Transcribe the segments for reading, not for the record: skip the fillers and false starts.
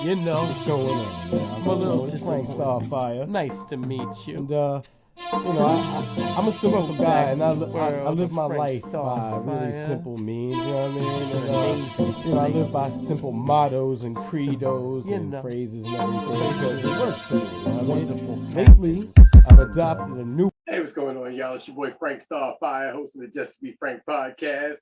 You know, What's going on, man? I'm a little It's playing disappointed. Starfyre. Nice to meet you. And, I'm a simple guy, and I live my life by really simple means, you know what I mean? It's an And, amazing I live by place. simple mottos and credos You and know. phrases and everything because it works for me, you know what I mean? Wonderful Lately, I've adopted a new... Hey, what's going on, y'all? It's your boy Frank Starfyre, hosting the Just to Be Frank podcast.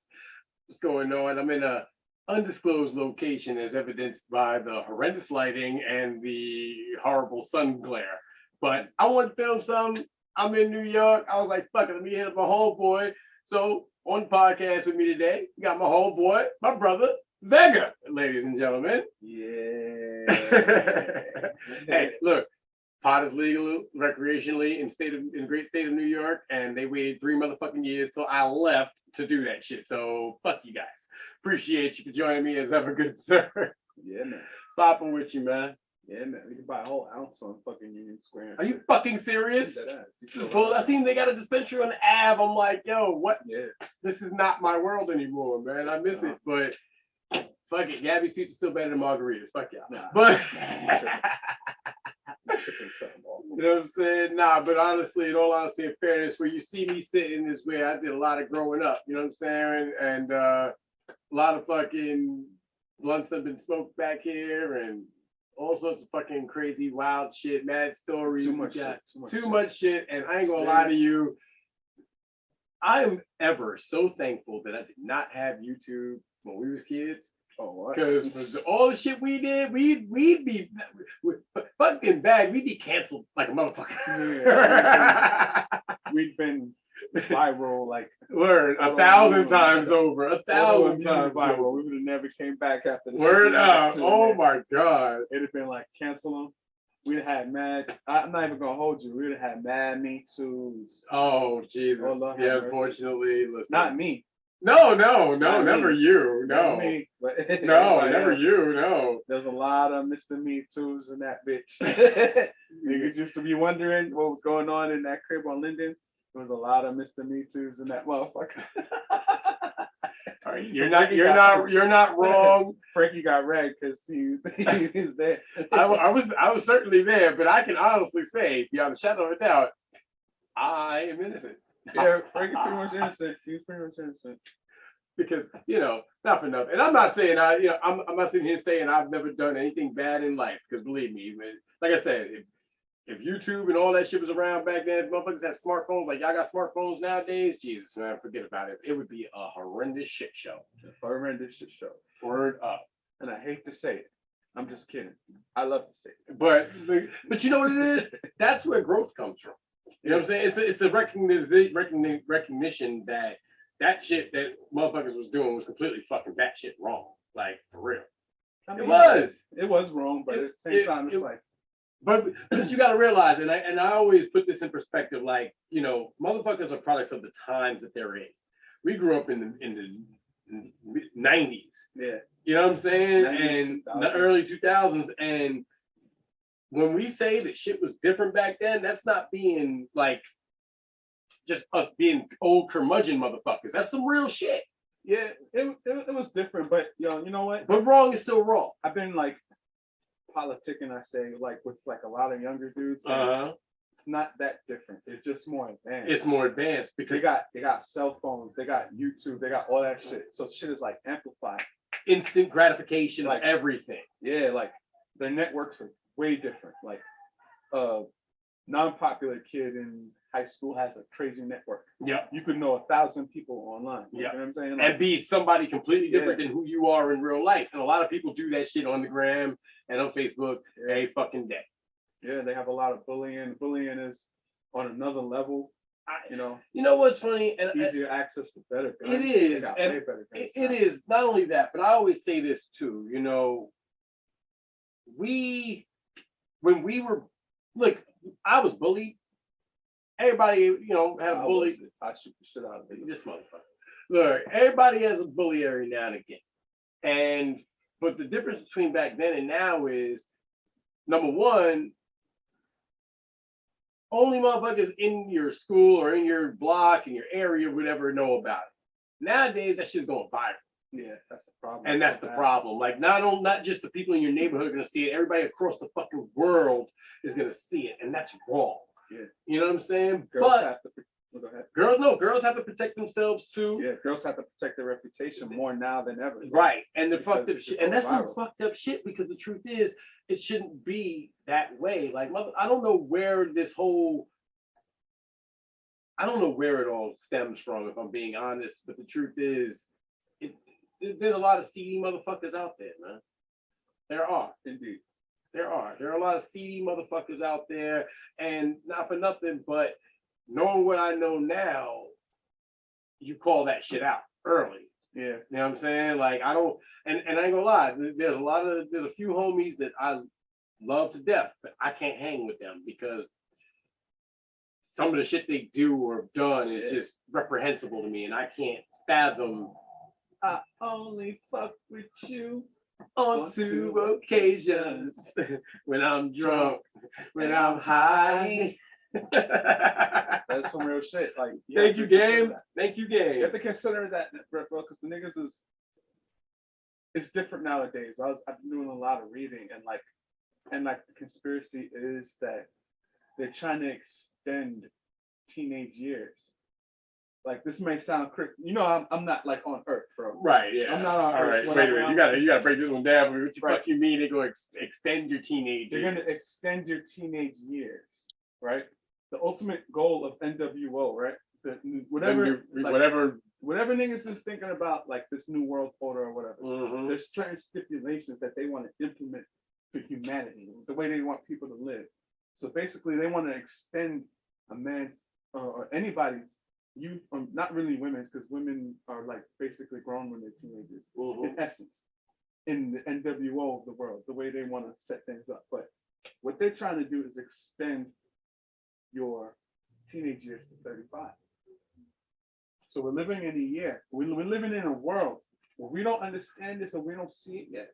What's going on? I'm in a undisclosed location as evidenced by the horrendous lighting and the horrible sun glare. But I want to film some. I'm in New York. I was like, fuck it, let me hit up my homeboy. So on the podcast with me today, we got my homeboy, my brother, Vega, ladies and gentlemen. Yeah. Hey, look. Pot is legal recreationally in the great state of New York, and they waited 3 motherfucking years till I left to do that shit. So fuck you guys. Appreciate you for joining me as ever, good sir. Yeah, man. Popping with you, man. Yeah, man. We can buy a whole ounce on fucking Union Square. Are you fucking serious? That ass. This is bull. I seen they got a dispensary on the Ave. I'm like, yo, what? Yeah. This is not my world anymore, man. I miss it, but fuck it. Gabby's pizza's still better than margaritas. Fuck y'all. Nah. But You you know what I'm saying? Nah, but honestly, in all honesty and fairness, where you see me sitting is where I did a lot of growing up. You know what I'm saying? And a lot of fucking blunts have been smoked back here, and all sorts of fucking crazy, wild shit, mad stories. Too much Too much shit. And I ain't gonna lie to you, I am ever so thankful that I did not have YouTube when we was kids. Oh, what? Because for all the shit we did, we'd be fucking bad. We'd be canceled like a motherfucker. Yeah, we've been viral like Word 1,000 times over. 1,000 times viral. over. We would have never came back after the Word up. Oh my God. It'd have been like cancel them. We'd have had mad. I'm not even gonna hold you. We'd have had mad Me Too's. Oh Jesus. Oh, Lord have Yeah, mercy. unfortunately, listen. Not me. No, Not never me. you. Not No. me, but No, everybody never else. you. No. There's a lot of Mr. Me Too's in that bitch. Niggas used to be wondering what was going on in that crib on Linden. There was a lot of Mr. Me Too's in that motherfucker. All right, you're not wrong. Frankie got red because he was there. I was certainly there, but I can honestly say, beyond a shadow of a doubt, I am innocent. Yeah, Frankie pretty much innocent. He was pretty much innocent. Because not for nothing. And I'm not saying I'm not sitting here saying I've never done anything bad in life. Because believe me, like I said, if YouTube and all that shit was around back then, if motherfuckers had smartphones like y'all got smartphones nowadays, Jesus man, forget about it. It would be a horrendous shit show. A horrendous shit show. Word up. And I hate to say it. I'm just kidding. I love to say it. But you know what it is? That's where growth comes from. You know what I'm saying? It's the recognition that shit that motherfuckers was doing was completely fucking batshit wrong. Like, for real. I mean, It was. It was wrong, but at the same time, it's like. But you got to realize, and I always put this in perspective, like, motherfuckers are products of the times that they're in. We grew up in the 90s. Yeah. You know what I'm saying? 90s, And 2000s. the early 2000s. And when we say that shit was different back then, that's not being like just us being old curmudgeon motherfuckers. That's some real shit. Yeah, it was different, but you know what? But wrong is still wrong. I've been like politicking, I say, like with like a lot of younger dudes. It's not that different. It's just more advanced. It's more advanced because they got cell phones, they got YouTube, they got all that shit. So shit is like amplified. instant gratification, Like everything. Yeah, like their networks are way different. Like non-popular kid in high school has a crazy network. Yeah. You could know 1,000 people online. Yeah. You know what I'm saying? And be somebody completely different Yeah. than who you are in real life. And a lot of people do that shit on the gram and on Facebook every fucking day. Yeah, they have a lot of bullying. Bullying is on another level. You know what's funny? And easier access to better guns. it is. They got And way better guns it now. is not only that, but I always say this too. When we were, look, I was bullied. Everybody, had a bully. I shoot the shit out of it. This motherfucker. Look, everybody has a bully every now and again. But the difference between back then and now is, number one, only motherfuckers in your school or in your block, in your area, would ever know about it. Nowadays, that shit's going viral. Yeah, that's the problem. And that's the problem. Like not just the people in your neighborhood are gonna see it, everybody across the fucking world is gonna see it, and that's wrong. Yeah. You know what I'm saying? Girls have to go ahead. Girls have to protect themselves too. Yeah, girls have to protect their reputation more now than ever. Right. And the Because fucked up it's shit. going And that's some viral. fucked up shit, because the truth is it shouldn't be that way. Like I don't know where it all stems from, if I'm being honest, but the truth is there's a lot of seedy motherfuckers out there, man. There are. Indeed. There are a lot of seedy motherfuckers out there, and not for nothing, but knowing what I know now, you call that shit out early. Yeah. You know what I'm saying? Like I don't, and I ain't gonna lie, there's a few homies that I love to death, but I can't hang with them because some of the shit they do or have done is just reprehensible to me, and I can't fathom. I only fuck with you On two occasions, when I'm drunk, when I'm high. That's some real shit. Like, Thank you, game. Thank you, You game. have to consider that, bro, because the niggas it's different nowadays. I've been doing a lot of reading, and the conspiracy is that they're trying to extend teenage years. Like, this may sound crazy. You know, I'm not like on Earth, bro. Right, yeah. I'm not on All Earth. right, When wait a minute. You gotta break this one down. What the Right. fuck you mean they go extend your teenage They're years? gonna extend your teenage years, right? The ultimate goal of NWO, right? Whatever niggas is thinking about, like this new world order or whatever. Mhm. There's certain stipulations that they want to implement for humanity, the way they want people to live. So basically, they want to extend a man's or anybody's youth, not really women's, because women are like basically grown when they're teenagers. Mhm. In essence, in the NWO of the world, the way they want to set things up. But what they're trying to do is extend your teenage years to 35. So we're living in a year. We're living in a world where we don't understand this, or we don't see it yet.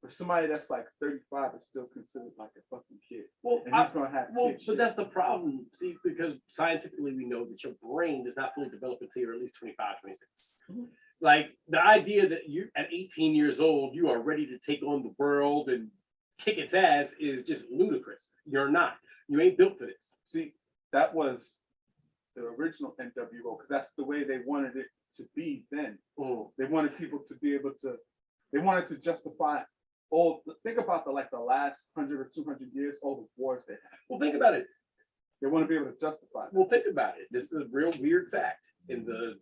For somebody that's like 35 is still considered like a fucking kid. Well, And he's gonna have well, kid but shit. that's the problem. See, because scientifically we know that your brain does not fully develop until you're at least 25, 26. Mhm. Like the idea that you at 18 years old, you are ready to take on the world and kick its ass is just ludicrous. You're not. You ain't built for this. See, that was the original NWO, because that's the way they wanted it to be then. Mm. They wanted people to be able to, they wanted to justify all, think about the last 100 or 200 years, all the wars they had. Well, think about it. They want to be able to justify that. Well, think about it. This is a real weird fact. In the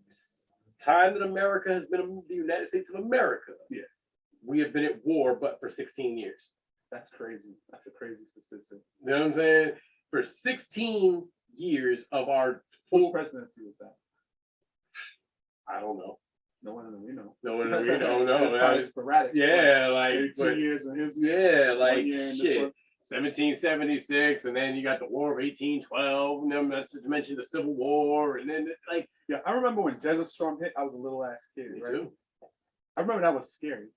time that America has been the United States of America, Yeah. we have been at war, but for 16 years. That's crazy. That's a crazy statistic. You know what I'm saying? For 16 years of our Whose presidency was that? I don't know. No one in the, No one we don't know. It's probably sporadic. Yeah, like 2 years in his yeah, like 1 year in this shit. one. 1776, and then you got the War of 1812, and then not to mention the Civil War, and then like Yeah, I remember when Desert Storm hit, I was a little ass kid, me right? too. I remember that was scary.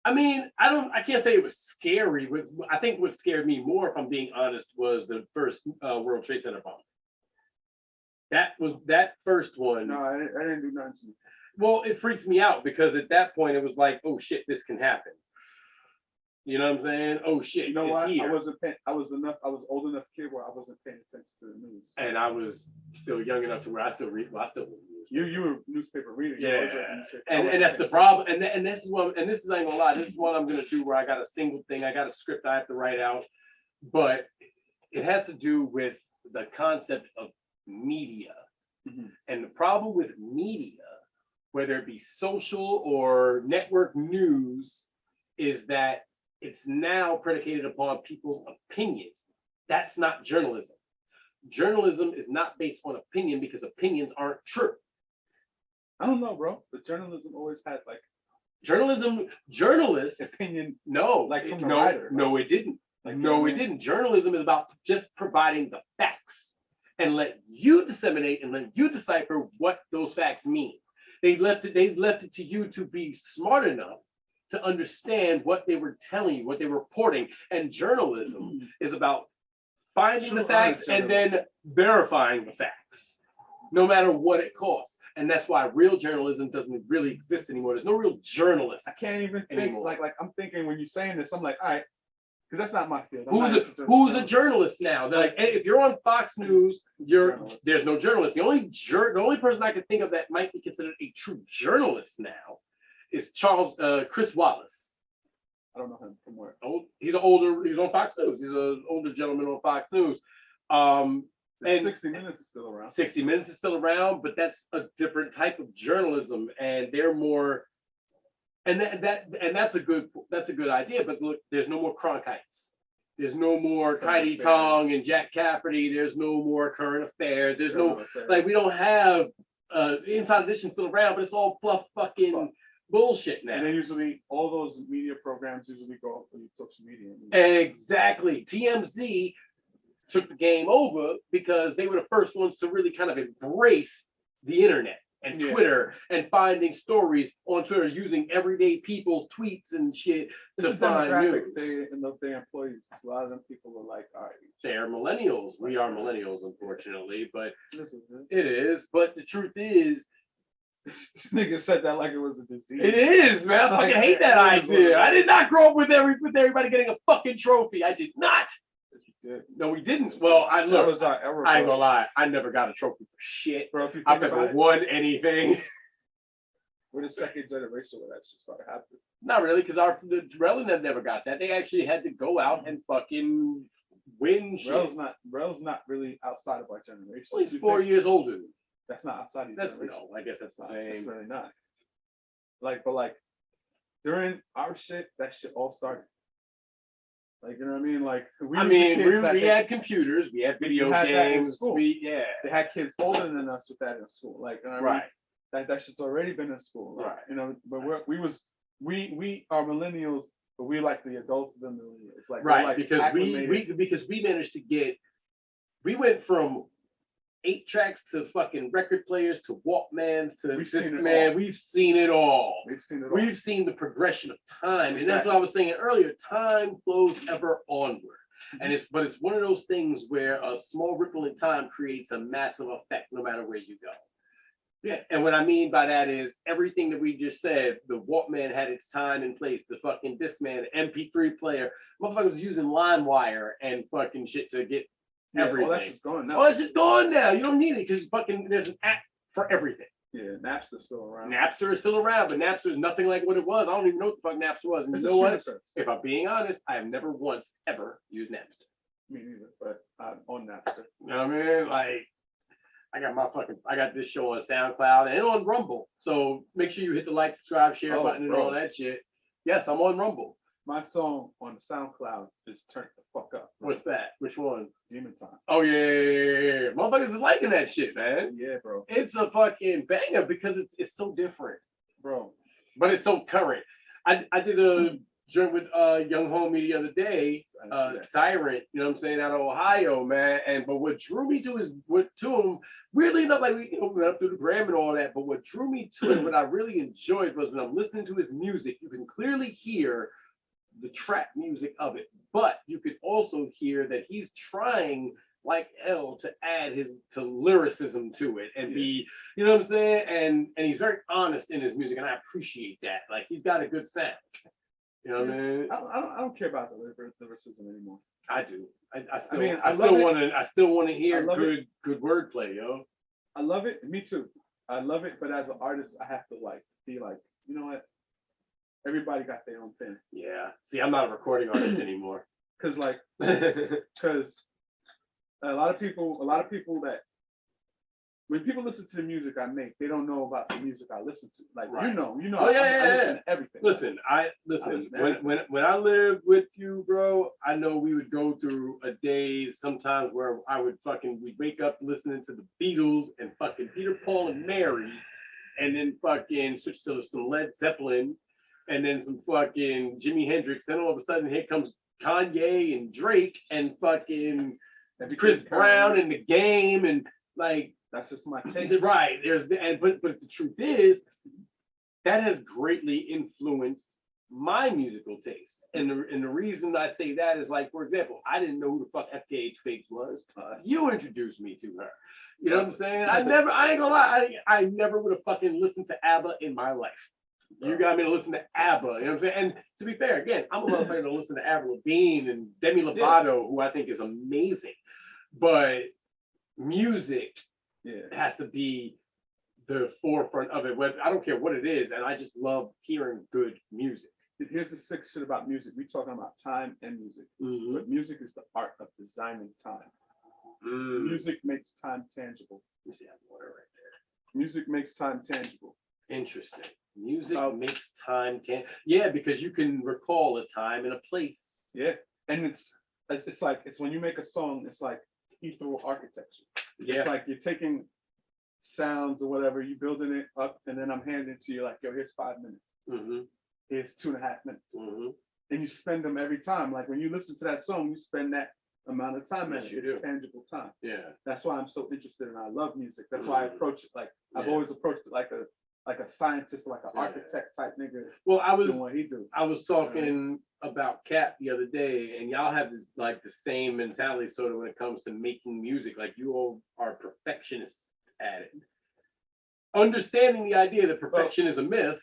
I mean, I can't say it was scary. But I think what scared me more, if I'm being honest, was the first World Trade Center bomb. That first one. No, I didn't do nothing to you. Well, it freaked me out because at that point it was like, oh shit, this can happen. You know what I'm saying? Oh shit, You know it's what? here. I was old enough kid where I wasn't paying attention to the news. And I was still young enough to where I still read. Well, I still read the news. You were newspaper reading. Yeah, I and wasn't that's the paying problem. And this is what, and this is, I ain't gonna lie, this is what I'm gonna do where I got a single thing, I got a script I have to write out, but it has to do with the concept of media. Mhm. And the problem with media, whether it be social or network news, is that it's now predicated upon people's opinions. That's not journalism. Journalism is not based on opinion because opinions aren't true. I don't know, bro. The journalism always had like Journalists, opinion. no, Like from the no, writer, no, it didn't. Like, No, you it know, didn't. Journalism is about just providing the facts and let you disseminate and let you decipher what those facts mean. They left it to you to be smart enough to understand what they were telling you, what they were reporting. And journalism is about finding True, the facts honest and then verifying the facts, no matter what it costs. And that's why real journalism doesn't really exist anymore. There's no real journalists. I can't even think anymore. like I'm thinking when you're saying this, I'm like, all right, because that's not my field. Who's a journalist now? They're like, hey, if you're on Fox News, there's no journalist. The only person I can think of that might be considered a true journalist now is Chris Wallace. I don't know him from where. He's on Fox News. He's an older gentleman on Fox News. And 60 Minutes is still around. 60 Minutes is still around, but that's a different type of journalism, and they're more. And that's a good idea. But look, there's no more Cronkites. There's no more Kighty Tong and Jack Cafferty. There's no more current affairs. There's we don't have Inside Edition still around, but it's all fluff fucking bullshit now. And then usually all those media programs usually go up on social media. Exactly. TMZ took the game over because they were the first ones to really kind of embrace the internet and Twitter and finding stories on Twitter using everyday people's tweets and shit to find news. Their employees, a lot of them people are like, all right. They're millennials. We are millennials, unfortunately, but it is. But the truth is, this nigga said that like it was a disease. It is, man. I fucking hate that idea. I did not grow up with everybody getting a fucking trophy. I did not. No, we didn't. Well, I ain't gonna lie. I never got a trophy for shit. Bro, I've never won anything. We're the second generation where that shit started happening. Not really, because the Relin never got that. They actually had to go out and fucking win shit. Rel's not really outside of our generation. Well, he's 4 years older. That's not outside of your generation. No, I guess that's the same. It's really not. But during our shit, that shit all started. Like, you know what I mean? Like, we had computers, we had video games. They had kids older than us with that in school. Like, you know what I mean? That shit's already been in school. Like, you know, but we are millennials, but we like the adults of the millennials. Like, because we managed to we went from 8 tracks to fucking record players to Walkmans to We've seen it all. We've seen the progression of time. And that's what I was saying earlier. Time flows ever onward. And it's one of those things where a small ripple in time creates a massive effect no matter where you go. Yeah. And what I mean by that is everything that we just said, the Walkman had its time and place, the fucking Discman, MP3 player, motherfuckers was using LimeWire and fucking shit to get everything. That's just gone now. Oh, it's just gone now. You don't need it because fucking there's an app for everything. Yeah, Napster's still around. Napster is still around, but Napster is nothing like what it was. I don't even know what the fuck Napster was. And you know what? If I'm being honest, I have never once ever used Napster. Me neither, but I'm on Napster. You know what I mean? Like, I got this show on SoundCloud and on Rumble. So make sure you hit the like, subscribe, share button and all that shit. Yes, I'm on Rumble. My song on SoundCloud is Turn the Fuck Up. Bro. What's that? Which one? Demon Time. Oh, yeah. Motherfuckers is liking that shit, man. Yeah, bro. It's a fucking banger because it's so different. Bro. But it's so current. I did a joint with young homie the other day, Tyrant, you know what I'm saying, out of Ohio, man. But what drew me to him, weirdly enough, like we went up through the gram and all that, but what drew me to it, what I really enjoyed was when I'm listening to his music, you can clearly hear the trap music of it, but you could also hear that he's trying like hell to add to lyricism to it and be, you know what I'm saying, and he's very honest in his music, and I appreciate that. Like, he's got a good sound. You know what I mean? I don't care about the lyricism anymore. I do. I still want to hear good wordplay, yo. I love it. Me too. I love it, but as an artist, I have to be like, you know what? Everybody got their own thing. Yeah. See, I'm not a recording artist anymore. Because a lot of people that when people listen to the music I make, they don't know about the music I listen to. Like, you know. Oh, I listen to everything. Listen, when I lived with you, bro, I know we would go through a day sometimes where we'd wake up listening to the Beatles and fucking Peter, Paul, and Mary, and then fucking switch to some Led Zeppelin, and then some fucking Jimi Hendrix. Then all of a sudden, here comes Kanye and Drake and fucking Chris Brown and The Game, and like, that's just my take. Right. But the truth is, that has greatly influenced my musical tastes. And the reason I say that is, like, for example, I didn't know who the fuck ep6 was. You introduced me to her. You know what I'm saying? I ain't gonna lie, I never would have fucking listened to ABBA in my life. You got me to listen to ABBA, you know what I'm saying? And to be fair, again, I'm a motherfucker to listen to Avril Lavigne and Demi Lovato, who I think is amazing. But music has to be the forefront of it. I don't care what it is, and I just love hearing good music. Here's the sick shit about music. We're talking about time and music, but music is the art of designing time. Music makes time tangible. Let me see that water right there. Music makes time tangible. Interesting. Music makes time tangible. Yeah, because you can recall a time and a place. Yeah, and it's like, it's when you make a song, it's like ethereal architecture. Yeah. It's like you're taking sounds or whatever, you building it up, and then I'm handing it to you like, yo, here's 5 minutes. Here's 2.5 minutes. And you spend them every time. Like when you listen to that song, you spend that amount of time in it. It's tangible time. Yeah. That's why I'm so interested and I love music. That's why I approach it like I've always approached it like a scientist, like an architect type nigga. Well, I was talking about Cap the other day, and y'all have this, like, the same mentality sort of when it comes to making music. Like, you all are perfectionists at it. Understanding the idea that perfection is a myth.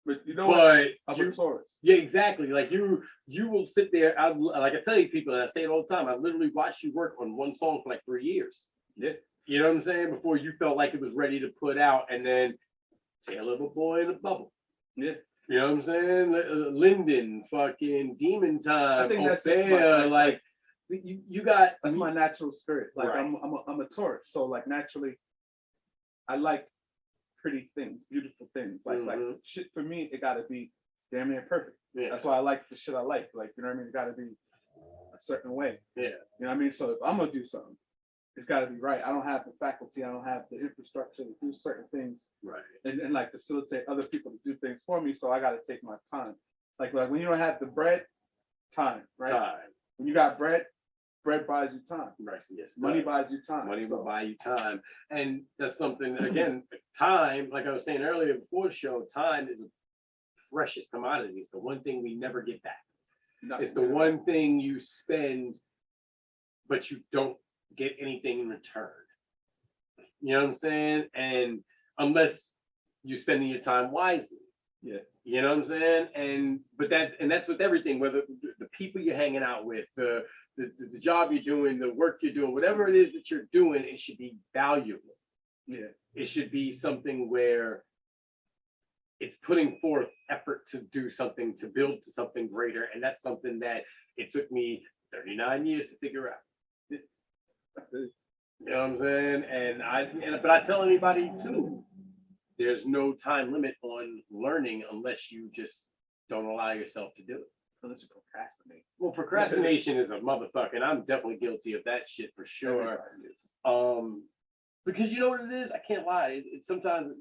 But you know what? I'm a Taurus. Yeah, exactly. Like you will sit there. Like I tell you people, and I say it all the time. I literally watched you work on one song for like 3 years. Yeah. You know what I'm saying? Before you felt like it was ready to put out, and then Tale of a Boy in a Bubble. Yeah. You know what I'm saying? Linden, fucking Demon Time. I think that's just like you got. That's my natural spirit. Like I'm a Taurus, so like naturally, I like pretty things, beautiful things. Like shit for me, it gotta be damn near perfect. Yeah. That's why I like the shit I like. Like, you know what I mean? It gotta be a certain way. Yeah. You know what I mean? So if I'm gonna do something, it's gotta be right. I don't have the faculty, I don't have the infrastructure to do certain things. Right. And like facilitate other people to do things for me. So I gotta take my time. Like when you don't have the bread, time, right? Time. When you got bread buys you time. Right. Yes. Money buys you time. Money will buy you time. And that's something, again, time, like I was saying earlier before the show, time is a precious commodity. It's the one thing we never get back. It's the one thing you spend, but you don't get anything in return. You know what I'm saying? And unless you're spending your time wisely. Yeah. You know what I'm saying? But that's with everything, whether the people you're hanging out with, the job you're doing, the work you're doing, whatever it is that you're doing, it should be valuable. Yeah. It should be something where it's putting forth effort to do something, to build to something greater. And that's something that it took me 39 years to figure out. You know what I'm saying? But I tell anybody too, there's no time limit on learning unless you just don't allow yourself to do it. Unless you procrastinate. Well, procrastination is a motherfucker, and I'm definitely guilty of that shit for sure. Because you know what it is? I can't lie. It's sometimes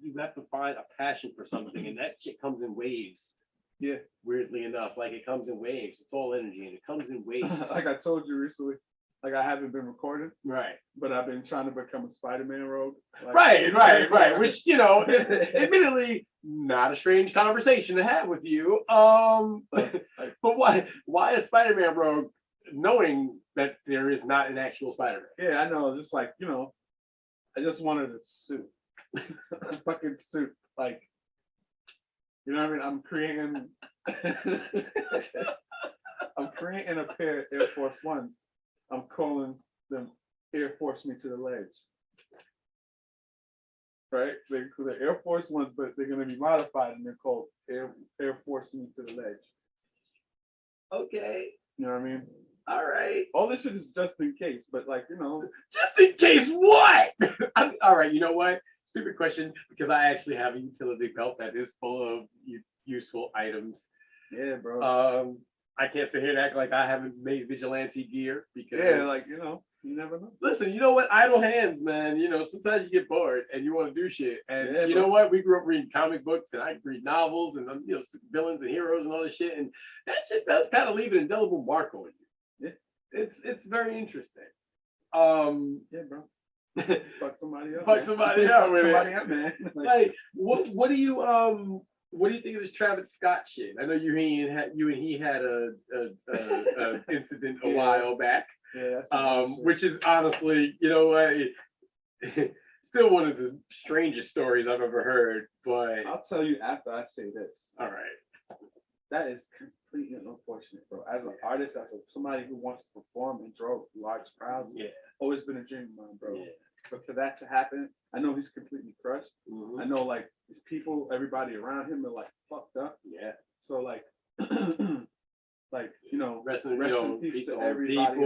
you have to find a passion for something, and that shit comes in waves. Yeah. Weirdly enough, like it comes in waves. It's all energy, and it comes in waves. Like I told you recently, like I haven't been recording. Right. But I've been trying to become a Spider-Man rogue. Like, right. Which, you know, is admittedly not a strange conversation to have with you. But why a Spider-Man rogue, knowing that there is not an actual Spider-Man? Yeah, I know. Just like, you know, I just wanted a suit. A fucking suit. Like, you know what I mean? I'm creating a pair of Air Force Ones. I'm calling them Air Force Me to the Ledge. Right? They're Air Force Ones, but they're going to be modified and they're called Air Force Me to the Ledge. Okay. You know what I mean? All right. All this shit is just in case, but like, you know. Just in case what? All right, you know what? Stupid question, because I actually have a utility belt that is full of useful items. Yeah, bro. I can't sit here and act like I haven't made vigilante gear because like, you know, you never know. Listen, you know what? Idle hands, man. You know, sometimes you get bored and you want to do shit. And you know what? We grew up reading comic books and I read novels and you know, villains and heroes and all this shit. And that shit does kind of leave an indelible mark on you. Yeah. It's very interesting. Yeah, bro. Fuck somebody up. Fuck somebody up with somebody up, man. Like what do you what do you think of this Travis Scott shit? I know you and he had a incident a while back. Yeah, that's which is honestly, you know what, still one of the strangest stories I've ever heard. But I'll tell you after I say this. All right. That is completely unfortunate, bro. As an artist, somebody who wants to perform and draw large crowds, always been a dream of mine, bro. Yeah. But for that to happen, I know he's completely crushed. I know like his people, everybody around him are like fucked up. Yeah. So like, like rest in peace to everybody.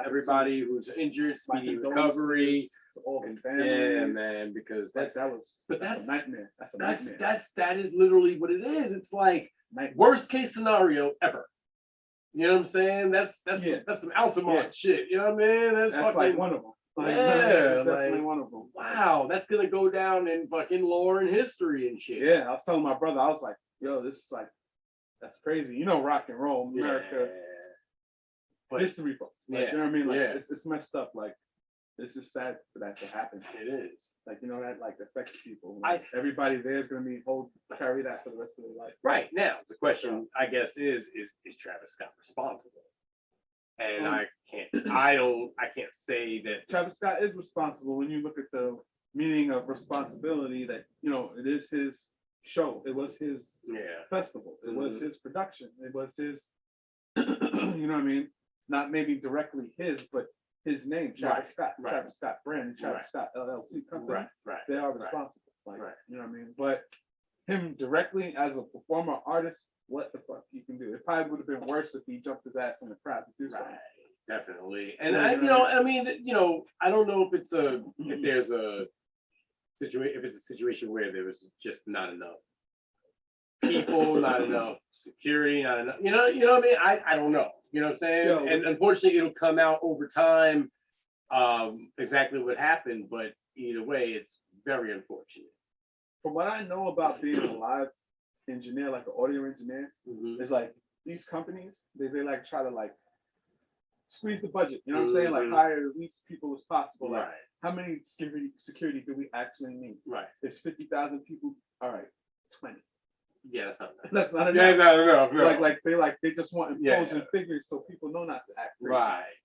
Everybody who's injured, speedy recovery. To all the families. Yeah, man, because that's a nightmare. That's a nightmare. That is literally what it is. It's like worst case scenario ever. You know what I'm saying? That's some Altamont shit. You know what I mean? That's fucking, like one of them. Definitely one of them. Wow, that's gonna go down in fucking lore and history and shit. Yeah, I was telling my brother, I was like, yo, this is like, that's crazy. You know, rock and roll, America, history books. Like, you know what I mean? Like, it's messed up. Like, it's just sad for that to happen. It is. Like, you know, that like affects people. Like, everybody there is gonna be carry that for the rest of their life. Right. Now, the question, I guess, is Travis Scott responsible? And I can't say that Travis Scott is responsible when you look at the meaning of responsibility, that, you know, it is his show. It was his festival. It was his production. It was his, you know what I mean? Not maybe directly his, but his name, Travis Scott, Travis Scott brand, Travis Scott LLC company. They are responsible. Like, you know what I mean? But him directly as a performer, artist, what the fuck you can do? It probably would have been worse if he jumped his ass in the crowd to do something. Definitely. And I mean, I don't know if it's if it's a situation where there was just not enough people, not enough security, not enough, you know what I mean? I don't know. You know what I'm saying? And unfortunately it'll come out over time exactly what happened, but either way, it's very unfortunate. From what I know about being a live engineer, like an audio engineer, it's like these companies, they like try to like squeeze the budget, you know what I'm saying? Like hire the least people as possible. Like how many security do we actually need? Right. It's 50,000 people. All right, 20. Yeah, that's not enough. Yeah, no. They just want imposing figures so people know not to act crazy. Right.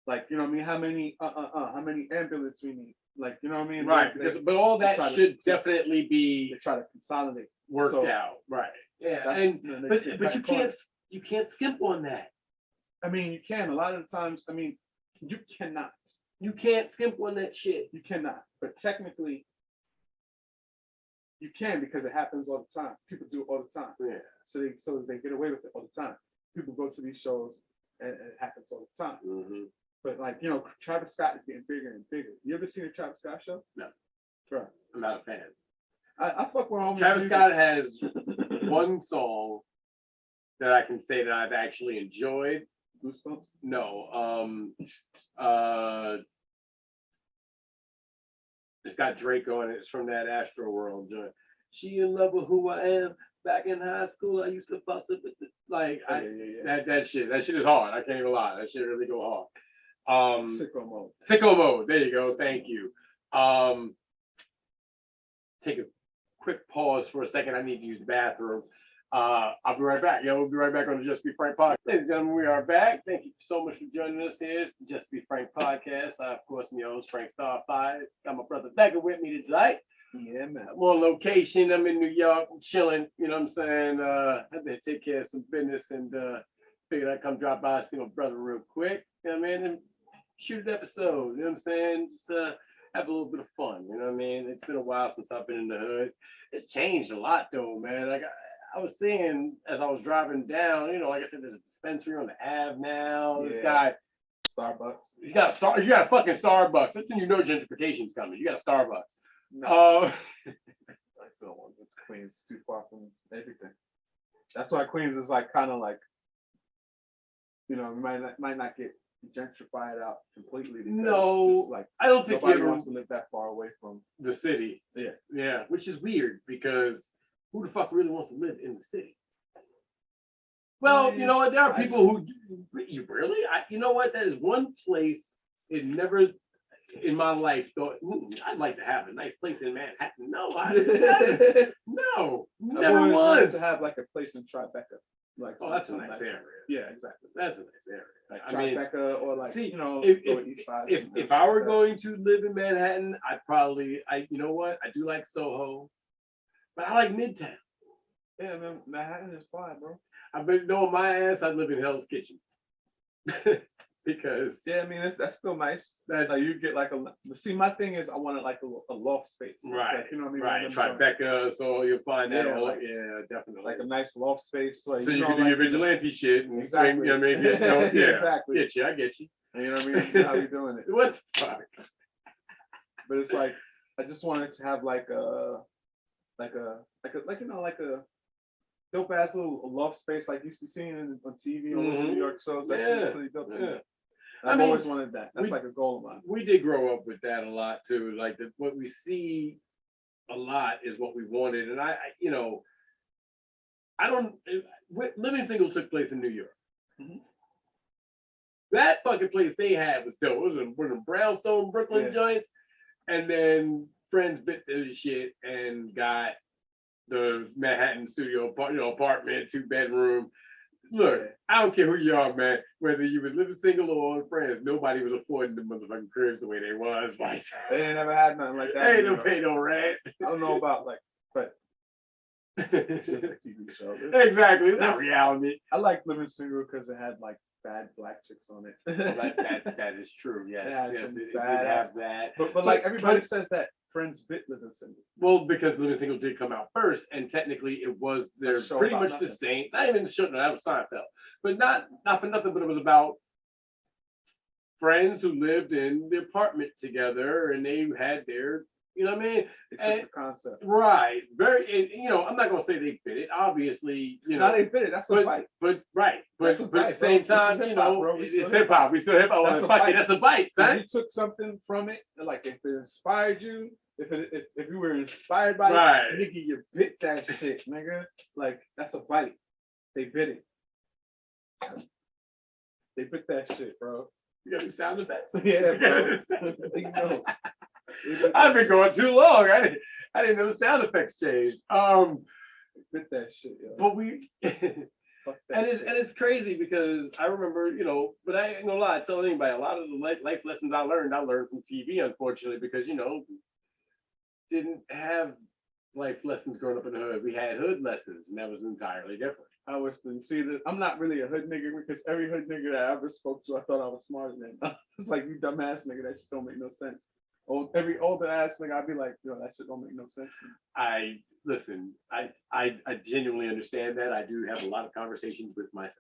Like, you know what I mean? How many ambulance we need? Like, you know what I mean? Right. But all that should definitely be. They try to consolidate. Worked out. Right. Yeah. But you can't skimp on that. I mean, you can. A lot of the times, I mean, you cannot. You can't skimp on that shit. You cannot. But technically, you can, because it happens all the time. People do it all the time. Yeah. So they get away with it all the time. People go to these shows and it happens all the time. But like, you know, Travis Scott is getting bigger and bigger. You ever seen a Travis Scott show? No. Bro. I'm not a fan. I fuck with all Travis Scott has one song that I can say that I've actually enjoyed. Goosebumps? No. It's got Drake on it. It's from that Astro World joint. She in love with who I am. Back in high school, I used to fuss it with that shit. That shit is hard. I can't even lie. That shit really go hard. Sicko mode. Sicko mode. There you go. Thank you. Take a quick pause for a second. I need to use the bathroom. I'll be right back. We'll be right back on the Just Be Frank podcast. Ladies and gentlemen, we are back. Thank you so much for joining us here. It's the Just Be Frank podcast. I, of course, am your host, Frank Starfyre. Got my brother Vega with me tonight. Yeah, man. I'm on location. I'm in New York. I'm chilling. You know what I'm saying? I had to take care of some business and figured I'd come drop by and see my brother real quick. You know what I mean? And shoot an episode. You know what I'm saying? Just have a little bit of fun. You know what I mean? It's been a while since I've been in the hood. It's changed a lot, though, man. Like I was seeing as I was driving down, you know, like I said, there's a dispensary on the Ave now. Yeah. This guy, Starbucks. You got a fucking Starbucks. That's when you know gentrification's coming. You got a Starbucks. No. I feel like Queens is too far from everything. That's why Queens is like kind of like, you know, might not get gentrified out completely. No, like, I don't think nobody wants to live that far away from the city. Yeah, which is weird because who the fuck really wants to live in the city? Well, you know what? There are people who you really. You know what? That is one place it never. in my life thought, I'd like to have a nice place in Manhattan. No, no, I've never always wanted once. to have like a place in Tribeca. Like, Oh, that's a something nice nice. area. Yeah, exactly. That's a nice area. Like I mean, Tribeca or like, see, you know, if Lower East Side. if I were going to live in Manhattan, you know what? I do like Soho, but I like Midtown. Yeah, man, Manhattan is fine, bro. I've been knowing my ass. I'd live in Hell's Kitchen because Yeah, I mean, that's still nice. that's Like you get like see, my thing is I wanted like a loft space. right. Like, you know what I mean? Right, One of them joints. Tribeca. So you'll find that Yeah, all. like- Yeah, definitely. Like a nice loft space. Like, So you know, can do like, your vigilante shit and Exactly. swing, you know what I mean? Get, yeah, Exactly. Get you, I get you. You know what I mean? You know how we doing it. What the fuck? But it's like I just wanted to have like a you know, like a dope ass little loft space like you used to see on TV on those New York shows. That shit's pretty dope. Yeah. I've always wanted that. That's we- like a goal of mine. We did grow up with that a lot too. Like what we see a lot is what we wanted. And I you know, Living Single took place in New York. Mhm. That fucking place they had was dope. It was one of the brownstone Brooklyn Yeah. joints. And then friends bit the shit and got the Manhattan studio apartment, 2-bedroom. Look, I don't care who you are, man. Whether you was living single or on friends, nobody was affording the motherfucking cribs the way they was. Like, They ain't never had nothing like that. they ain't in New no York. pay no rent. I don't know about like, but it's just a TV show. Exactly, it's not reality. I like Living Single because it had like bad black chicks on it. That is true. Yes, Yeah, yes, some it did badass- have that. But like everybody says that Friends bit Living Single. Well, because Living Single did come out first, and technically it was they're show pretty about much the nothing. same. Not even the show, no, that was Seinfeld, but not for nothing. But it was about friends who lived in the apartment together, and they had their, you know what I mean? They took And- the concept. Right, very. You know, I'm not gonna say they fit it. Obviously, you Now know, they fit it. That's a bite. but right, That's but a at bite, the same bro. This time, is you hip-hop, know, bro. We it's still hip hop. We still hip hop. That's a Fuck it, bite. that's a bite, If son. you took something from it, like if it inspired you, if you were inspired by Right. it, nigga, you bit that shit, nigga. Like that's a bite. They bit it. They bit that shit, bro. You got any sound effects? Yeah, You got bro. any sound effects? You know. They bit I've that been going too long. I didn't know the sound effects changed. bit that shit, yo. But we Fuck that and shit. it's crazy because I remember, you know, but I ain't gonna lie, I tell anybody a lot of the life lessons I learned from TV, unfortunately, because you know, didn't have life lessons growing up in the hood. We had hood lessons, and that was entirely different. I wish to see that. I'm not really a hood nigga because every hood nigga that I ever spoke to, I thought I was smarter than. It's like, you dumbass nigga, that shit don't make no sense. Every older ass nigga, I'd be like, yo, that shit don't make no sense to me. Listen, I genuinely understand that. I do have a lot of conversations with myself.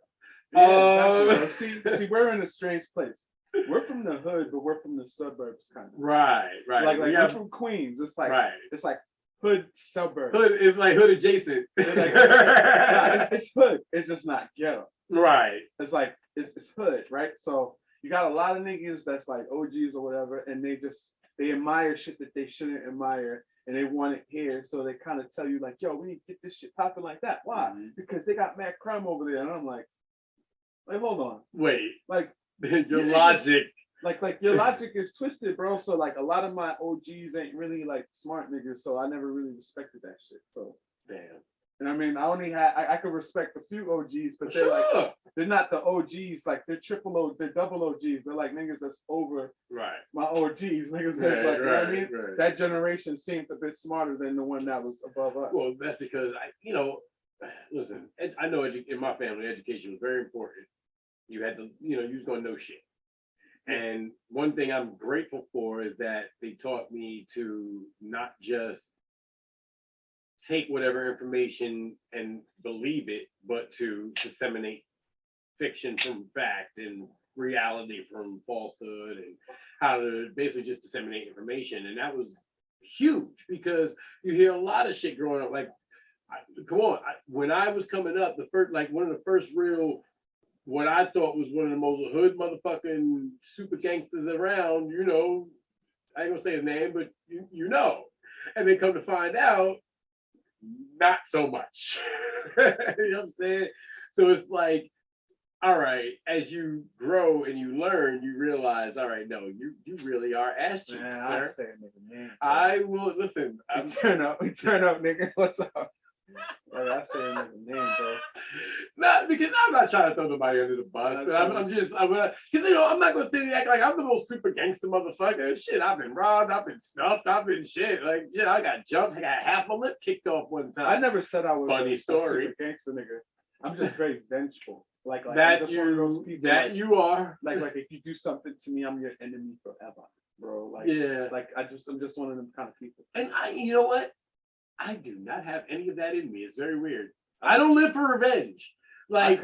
Yeah, exactly. bro. See, we're in a strange place. We're from the hood, but we're from the suburbs, kind of. Right. Like We we're have- from Queens. It's like right. it's like hood suburb. Hood is like hood adjacent. It's hood. It's just not ghetto. Right. It's like it's hood, right? So you got a lot of niggas that's like OGs or whatever, and they admire shit that they shouldn't admire, and they want it here. So they kind of tell you like, yo, we need to get this shit popping like that. Why? Mhm. Because they got mad crime over there, and I'm like, hold on, Wait. like Your you logic. like your logic is twisted, bro. So like a lot of my OGs ain't really like smart niggas, so I never really respected that shit. So Damn. and I mean, I could respect a few OGs, but they're like Sure. they're not the OGs, like they're they're double OGs. They're like niggas that's over Right. my OGs, niggas that's Right, like, you know what I right, mean? right. That generation seemed a bit smarter than the one that was above us. Well, that's because listen, I know in my family, education was very important. You had to, you was going to know shit. And one thing I'm grateful for is that they taught me to not just take whatever information and believe it, but to disseminate fiction from fact and reality from falsehood, and how to basically just disseminate information. And that was huge because you hear a lot of shit growing up. Like, when I was coming up, one of the first real, what I thought was one of the most hood motherfucking super gangsters around, I ain't gonna say his name, but you know. And then come to find out, not so much. You know what I'm saying? So it's like, all right, as you grow and you learn, you realize, all right, no, you really are ass cheeks, Man, sir. I say it, nigga, man. I will listen. We turn up, nigga. What's up? I say it, nigga, name, bro. Not because I'm not trying to throw nobody under the bus, but I'm because I'm not gonna sit and act like I'm the most super gangster motherfucker. Shit, I've been robbed, I've been snuffed, I've been shit. Like shit, I got jumped, I got half my lip kicked off one time. I never said I was funny story. a super gangster nigga. I'm just very vengeful. Like that I'm just you one of those people, that like, you are. Like if you do something to me, I'm your enemy forever, bro. Like yeah. Like I'm just one of them kind of people. And you know what? I do not have any of that in me. It's very weird. I don't live for revenge. Like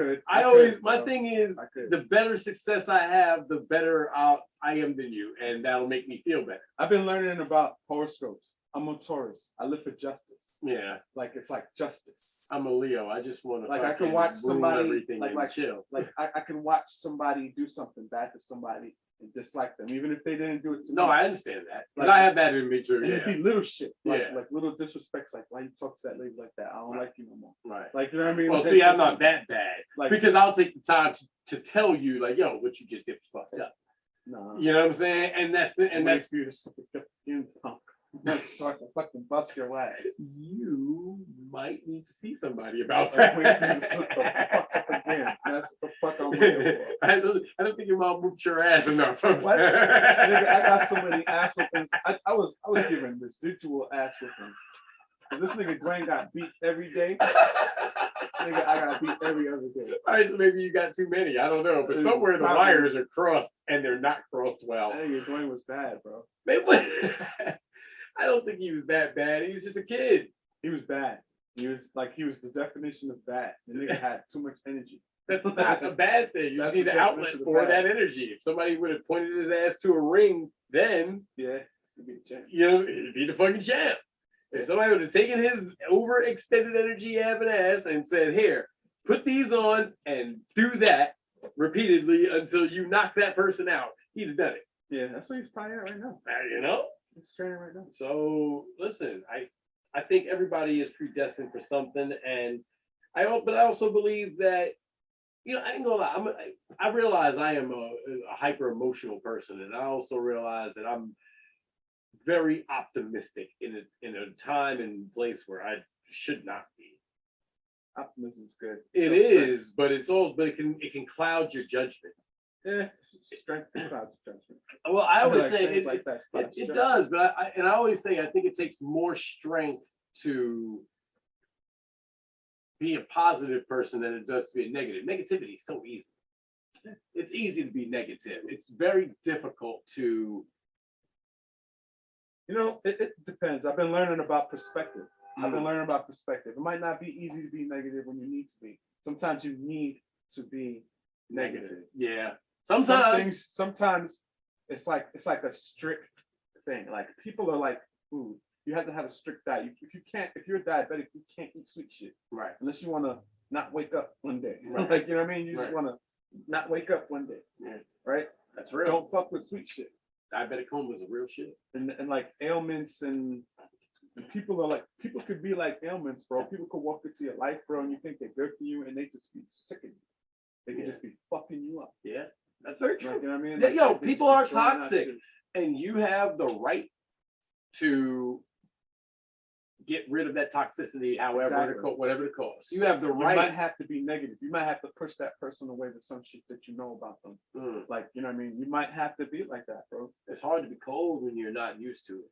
my thing is, the better success I have, the better I am than you, and that'll make me feel better. I've been learning about horoscopes. I'm a Taurus. I live for justice. Yeah, like it's like justice. I'm a Leo. I just want to like I can watch somebody everything like chill. Like I can watch somebody do something bad to somebody and dislike them, even if they didn't do it to me. No, I understand that. Because I have that in me too. And it'd be little shit, like yeah. like little disrespects, like why you talk to that lady like that? I don't like you no more. Right. Like you know what I mean? Well, see, I'm not that bad. Like, because I'll take the time to tell you, like, yo, what you just did was fucked up. No. You know what I'm saying? And that's you to punk. So I can fucking bust your ass. You might need to see somebody about that. That's what the fuck I'm waiting for. I don't think your mom whooped your ass enough. What? Nigga, I got so many ass whippings. I was giving residual ass whippings. This nigga Gwen got beat every day. Nigga, I got beat every other day. All right, so maybe you got too many. I don't know, but somewhere the wires are crossed and they're not crossed well. Nigga, Gwen was bad, bro. I don't think he was that bad. He was just a kid. He was bad. He was the definition of bad. The nigga had too much energy. That's not a bad thing. You just need an outlet for that energy. If somebody would have pointed his ass to a ring, then he'd be the champ. You know, he'd be the fucking champ. If somebody would have taken his overextended energy having ass and said, "Here, put these on and do that repeatedly until you knock that person out," he'd have done it. Yeah, that's what he's probably at right now. You know. He's training right now. So listen, I think everybody is predestined for something, and but I also believe that, you know, I ain't gonna lie. I realize I am a hyper emotional person, and I also realize that I'm very optimistic in a time and place where I should not be. Optimism's good. It is, but it can cloud your judgment. Yeah, strength clouds judgment. Well, I always say it does, but I always say I think it takes more strength to be a positive person than it does to be a negative. Negativity is so easy. It's easy to be negative. It's very difficult to. You know, it depends. I've been learning about perspective. It might not be easy to be negative when you need to be. Sometimes you need to be negative. Yeah. Sometimes it's like a strict thing. Like people are like food. You have to have a strict diet. If you're diabetic, you can't eat sweet shit. Right. Unless you want to not wake up one day. Right. Like, you know what I mean? You just want to not wake up one day. Yeah. Right? That's real. Don't fuck with sweet shit. Diabetic coma is a real shit. And like ailments and people could be like ailments, bro. People could walk into your life, bro, and you think they're good for you, and they just be sick of you. They could just be fucking you up. Yeah, that's very true. Like, you know what I mean? Like, yo, people are toxic, and you have the right to get rid of that toxicity, whatever the cost. You have the right. You might have to be negative. You might have to push that person away with some shit that you know about them. Like, you know what I mean? You might have to be like that, bro. It's hard to be cold when you're not used to it.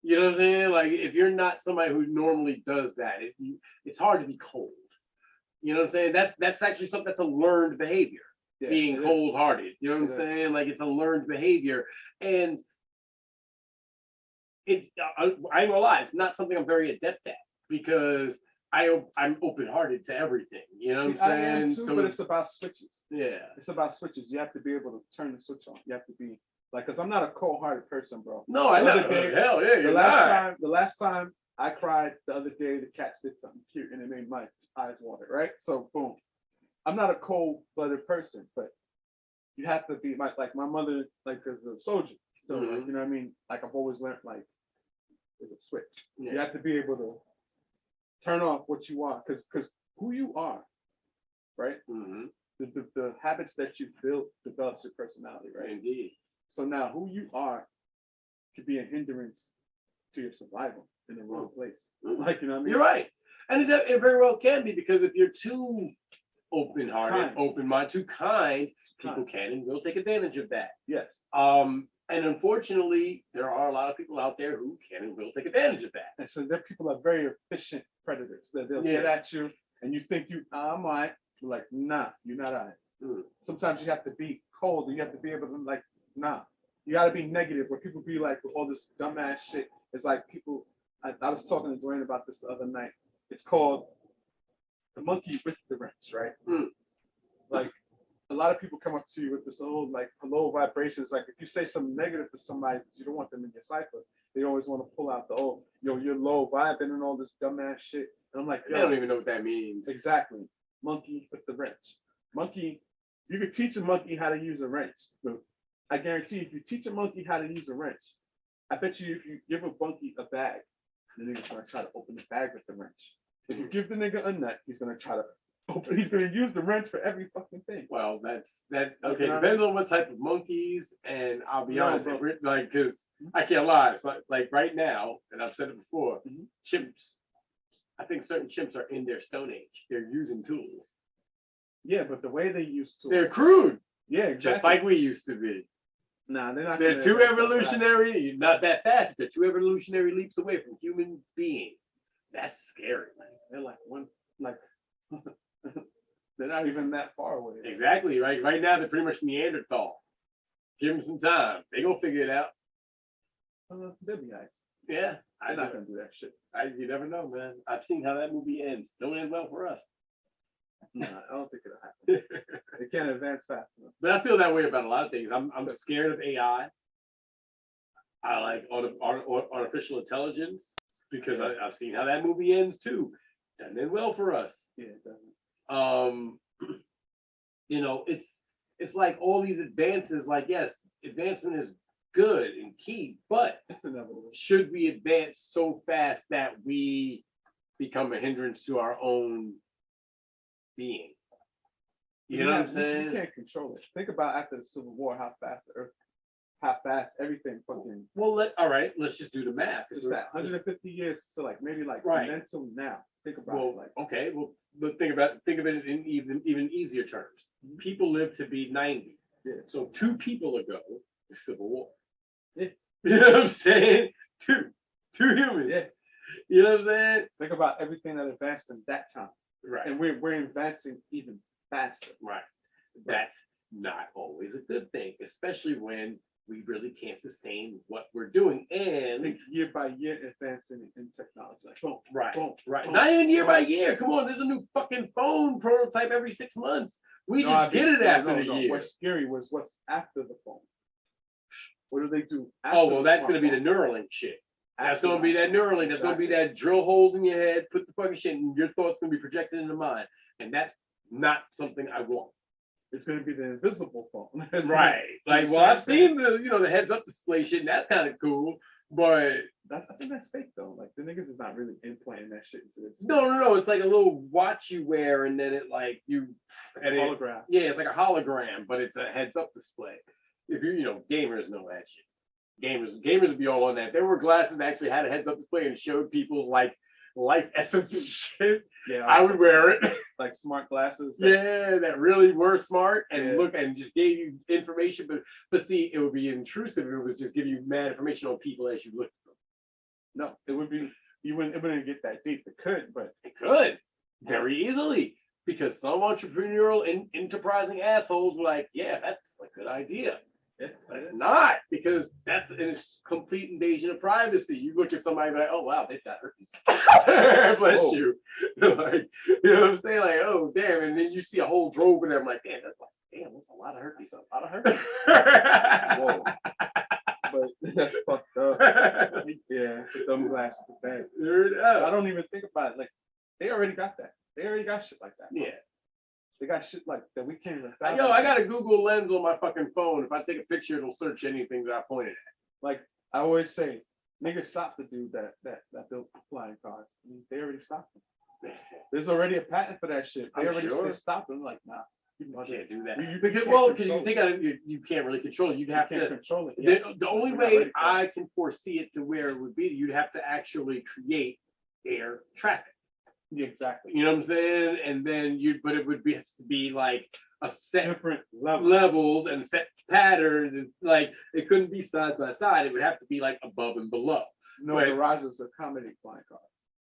You know what I'm saying? Like, if you're not somebody who normally does that, it's hard to be cold. You know what I'm saying? That's actually something that's a learned behavior. Yeah, being cold-hearted. You know what I'm saying? Like, it's a learned behavior. And I ain't gonna lie, it's not something I'm very adept at, because I'm open-hearted to everything. You know what I'm saying? I am too, but it's about switches. Yeah. It's about switches. You have to be able to turn the switch on. You have to be like, because I'm not a cold-hearted person, bro. No, I know. Hell yeah. The last time I cried the other day, the cats did something cute and it made my eyes water, right? So boom. I'm not a cold-blooded person, but you have to be my mother, like, is a soldier. So like, you know what I mean? Like, I've always learned, like, there's a switch. Yeah. You have to be able to turn off what you are, because who you are, right? habits that you build develops your personality, right? Indeed. So now who you are could be a hindrance to your survival in the wrong place. Like, you know what I mean? You're right. And it very well can be, because if you're too open-hearted, Kind. open-minded, too kind, people can and will take advantage of that. Yes. And unfortunately, there are a lot of people out there who can and will take advantage of that. And so there people are very efficient predators. They'll get at you and you think I'm all right. You're like, nah, you're not all right. Sometimes you have to be cold and you have to be able to like, nah. You gotta be negative, where people be like all this dumbass shit. It's like people, I was talking to Dwayne about this the other night. It's called the monkey with the wrench, right? Like a lot of people come up to you with this whole like low vibrations. Like if you say something negative to somebody, you don't want them in your cipher. They always want to pull out the you're low vibing and all this dumbass shit. And I'm like, I don't even know what that means. Exactly. Monkey with the wrench. Monkey, you could teach a monkey how to use a wrench. But I guarantee if you teach a monkey how to use a wrench, I bet you if you give a monkey a bag, the nigga's gonna try to open the bag with the wrench. If you give the nigga a nut, he's gonna try to he's gonna use the wrench for every fucking thing. Well, okay. Depends on what type of monkeys, and I'll be honest, like, because I can't lie. It's like right now, and I've said it before, chimps. I think certain chimps are in their stone age. They're using tools. Yeah, but the way they used to, they're crude. Yeah, exactly. Just like we used to be. Nah, they're not. They're too evolutionary, not that fast. They're two evolutionary leaps away from human being. That's scary, man. They're like they're not even that far away. Exactly, right? Right now, they're pretty much Neanderthal. Give them some time. They're going to figure it out. They'll be nice. Yeah. I'm not going to do that shit. You never know, man. I've seen how that movie ends. Don't end well for us. No, I don't think it'll happen. They can't advance fast enough. But I feel that way about a lot of things. I'm scared of AI. I like artificial intelligence because I've seen how that movie ends too. Doesn't end well for us. Yeah, it doesn't. You know, it's like all these advances. Like, yes, advancement is good and key, but it's inevitable. Should we advance so fast that we become a hindrance to our own being? You know what I'm saying? You can't control it. Think about after the Civil War, how fast everything fucking. Well, all right, let's just do the math. Just that 150 years to like maybe like right. And then till now. Think about it. Like, okay, well, but think of it in even easier terms. People live to be 90. Yeah. So 2 people ago, the Civil War. Yeah. You know what I'm saying? Two humans. Yeah. You know what I'm saying? Think about everything that advanced in that time. Right. And we're advancing even faster. Right. That's not always a good thing, especially when we really can't sustain what we're doing. And think year by year advancing in technology. Like, boom, right. boom, Right. boom, not even year by year. Come on, there's a new fucking phone prototype every 6 months. We just get it after the year. What's scary was what's after the phone. What do they do? Oh, well, that's going to be the Neuralink shit. That's going to be that Neuralink. That's going to be that drill holes in your head, put the fucking shit, and your thoughts going to be projected into mine. And that's not something I want. It's going to be the invisible phone. Right. Like, well, I've seen the heads up display shit, and that's kind of cool. But I think that's fake though. Like the niggas is not really implanting that shit into this. No. It's like a little watch you wear, and then it like hologram. It's like a hologram, but it's a heads up display. If gamers know that shit. Gamers would be all on that. There were glasses that actually had a heads up display and showed people's like life essence and shit. Yeah, I would wear it. Like smart glasses. That really were smart and look and just gave you information. But see, it would be intrusive if it was just giving you mad information on people as you looked at them. No, it would be it wouldn't get that deep. It could, but it could very easily. Because some entrepreneurial and enterprising assholes were like, yeah, that's a good idea. But it's not, because that's a complete invasion of privacy. You look at somebody like, oh wow, they've got herpes. Bless you. Like, you know what I'm saying? Like, oh damn, and then you see a whole drove of them. Like, that's a lot of herpes. A lot of herpes. Whoa. But that's fucked up. Yeah, the dumb glasses with that. I don't even think about it. Like, they already got that. They already got shit like that. Yeah. They got shit like that we can't even. I got a Google Lens on my fucking phone. If I take a picture, it'll search anything that I pointed at. Like I always say, niggas stopped the dude that built flying cars. I mean, they already stopped him. There's already a patent for that shit. They stopped him. Like, nah. You can't do that. You Because can't because you control think you can't really control it. You'd have can't to. control it. The only We're not way ready for I can foresee it to where it would be, you'd have to actually create air traffic. Yeah, exactly. You know what I'm saying? And then but it would be like a set Different levels and set patterns. And like it couldn't be side by side. It would have to be like above and below. No But- garages accommodate flying cars.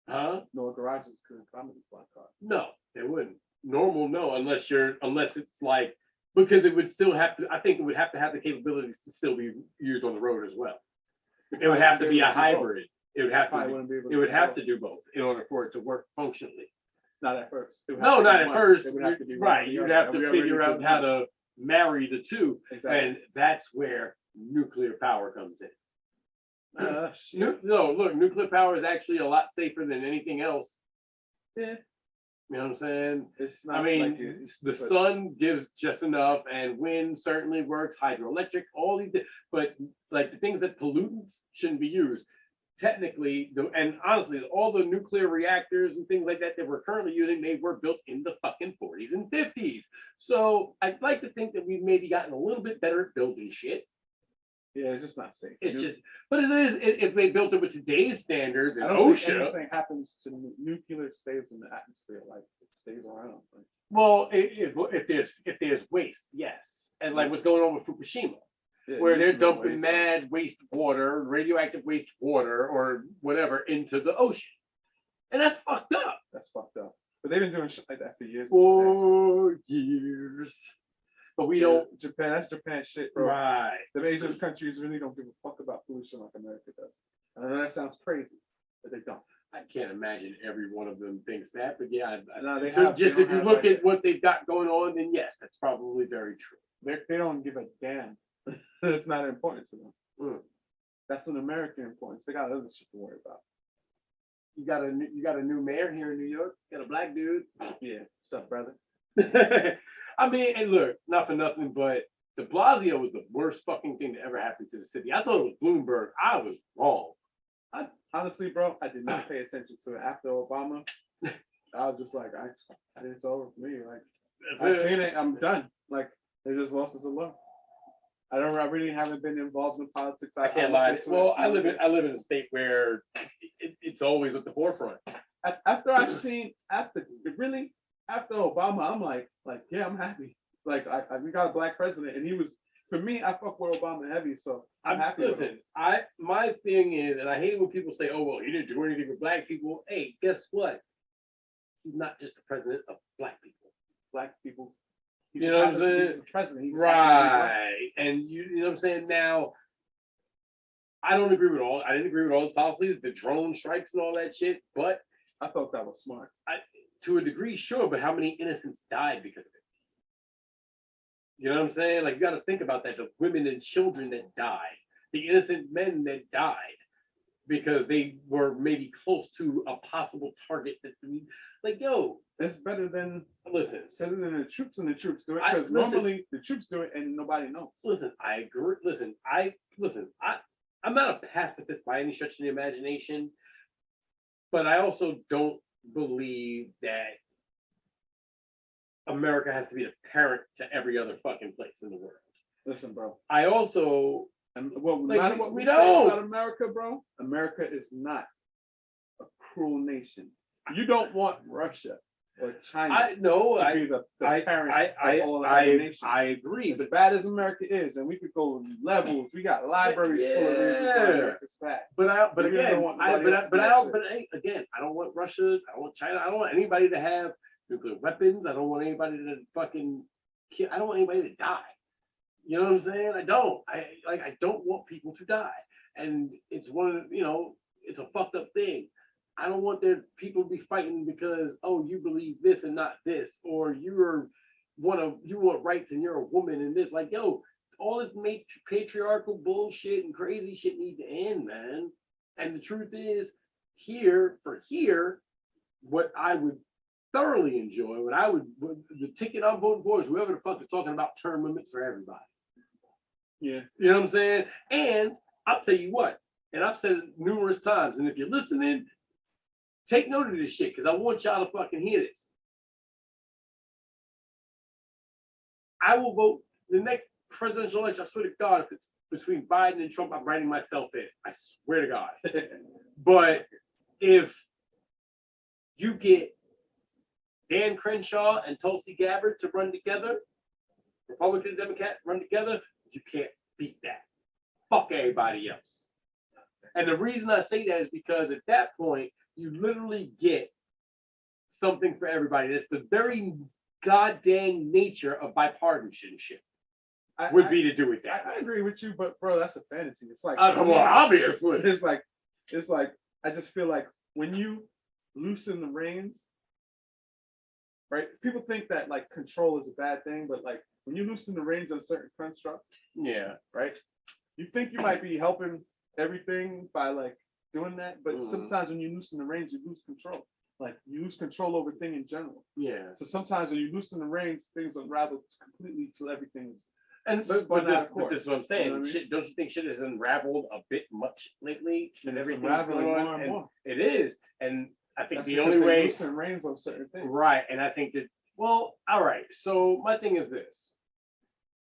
Huh? No garages could accommodate flying cars. No, it wouldn't. Normal, no, unless it's like because it would still have to. I think it would have to have the capabilities to still be used on the road as well. It would have to be a hybrid. It would have to. It would have to do both in order for it to work functionally. Not at first. No, not at first. It would have to be Right. You'd have to figure out how to marry the two, Exactly. and that's where nuclear power comes in. Shit. No, look, nuclear power is actually a lot safer than anything else. Yeah. You know what I'm saying? It's not I mean, like it, the but- sun gives just enough, and wind certainly works, hydroelectric, all these, but like the things that pollutants shouldn't be used. Technically, and honestly, all the nuclear reactors and things like that we're currently using, they were built in the fucking 40s and 50s. So I'd like to think that we've maybe gotten a little bit better at building shit. Yeah, it's just not safe. It's just, but it is, if they built it with today's standards and I don't think OSHA. anything happens to nuclear stays in the atmosphere, like it stays around. Like, Well, if there's waste, yes, and like what's going on with Fukushima, yeah, where they're nuclear dumping waste, mad waste water, radioactive waste water, or whatever into the ocean, and that's fucked up. That's fucked up. But they've been doing shit like that for years. For years, but we don't. Japan, that's Japan shit, bro. Right. The Asian countries really don't give a fuck about pollution like America does. I know that sounds crazy, but they don't. I can't imagine every one of them thinks that, but yeah. No, they So have- just they if don't you have look like at what they've got going on, then yes, that's probably very true. They don't give a damn. It's not important to them. Mm. That's an American importance. They got other shit to worry about. You got a new mayor here in New York. Got a black dude. Yeah. What's up, brother? I mean, and look, not for nothing, but de Blasio was the worst fucking thing to ever happen to the city. I thought it was Bloomberg. I was wrong. Honestly, bro, I did not pay attention to it after Obama. I was just like, it's over for me. Like, I've That's it. seen it. I'm done. Like, they just lost us a lot. I really haven't been involved in politics. I can't lie. Well, I live in a state where it's always at the forefront. After Obama, I'm like, yeah, I'm happy. Like, we got a black president, and he was, for me, I fuck with Obama heavy, so I'm happy. Listen, my thing is, and I hate when people say, "Oh, well, he didn't do anything for black people." Hey, guess what? He's not just the president of black people. Black people. You know what I'm saying? He's the president. He just happens to be black. Right, and you know what I'm saying. Now, I didn't agree with all the policies, the drone strikes and all that shit, but I thought that was smart. to a degree, sure. But how many innocents died because of it? You know what I'm saying? Like, you got to think about that. The women and children that died, the innocent men that died because they were maybe close to a possible target that we, like, yo, It's better than listen, sending in the troops and the troops do it, I- because listen. normally the troops do it and nobody knows. listen, I agree. I'm not a pacifist by any stretch of the imagination, but I also don't believe that America has to be the parent to every other fucking place in the world. Listen, bro. I also, And well, no Like, matter what we we say don't. about America, bro, America is not a cruel nation. You don't want Russia or China I know, to I, be the I, parent I, of all the other nations. I agree, As but bad as America is, and we could go levels. We got libraries full of reasons why Yeah. America's bad. But We really again, don't want nobody else to do that shit. again, I don't want Russia, I don't want China, I don't want anybody to have nuclear weapons. I don't want anybody to fucking kill, I don't want anybody to die. You know what I'm saying? I don't want people to die. And it's it's a fucked up thing. I don't want people to be fighting because, oh, you believe this and not this, or you want rights and you're a woman and this. Like, yo, all this patriarchal bullshit and crazy shit need to end, man. And the truth is, here, what I would thoroughly enjoy, the ticket I'm voting for is whoever the fuck is talking about term limits for everybody. Yeah. You know what I'm saying? And I'll tell you what, and I've said it numerous times, and if you're listening, take note of this shit, because I want y'all to fucking hear this. I will vote the next presidential election. I swear to God, if it's between Biden and Trump, I'm writing myself in. I swear to God. But if you get Dan Crenshaw and Tulsi Gabbard to run together, Republican and Democrat run together, you can't beat that. Fuck everybody else. And the reason I say that is because at that point, you literally get something for everybody. That's the very goddamn nature of bipartisanship. Would be to do it that way. I agree with you, but bro, that's a fantasy. It's like, well, obviously. It's like, I just feel like when you loosen the reins, right? People think that like control is a bad thing, but like when you loosen the reins of certain constructs, Yeah. right? You think you might be helping everything by like doing that, but sometimes when you loosen the reins, you lose control. Like you lose control over thing in general. Yeah. So sometimes when you loosen the reins, things unravel completely till everything's. And but this is what I'm saying. You know what I mean? Shit, don't you think shit has unraveled a bit much lately? And everything's unraveling going on, more and more. It is, and I think That's the only they way, loosen reins on certain things. right? And I think that, well, all right. So my thing is this: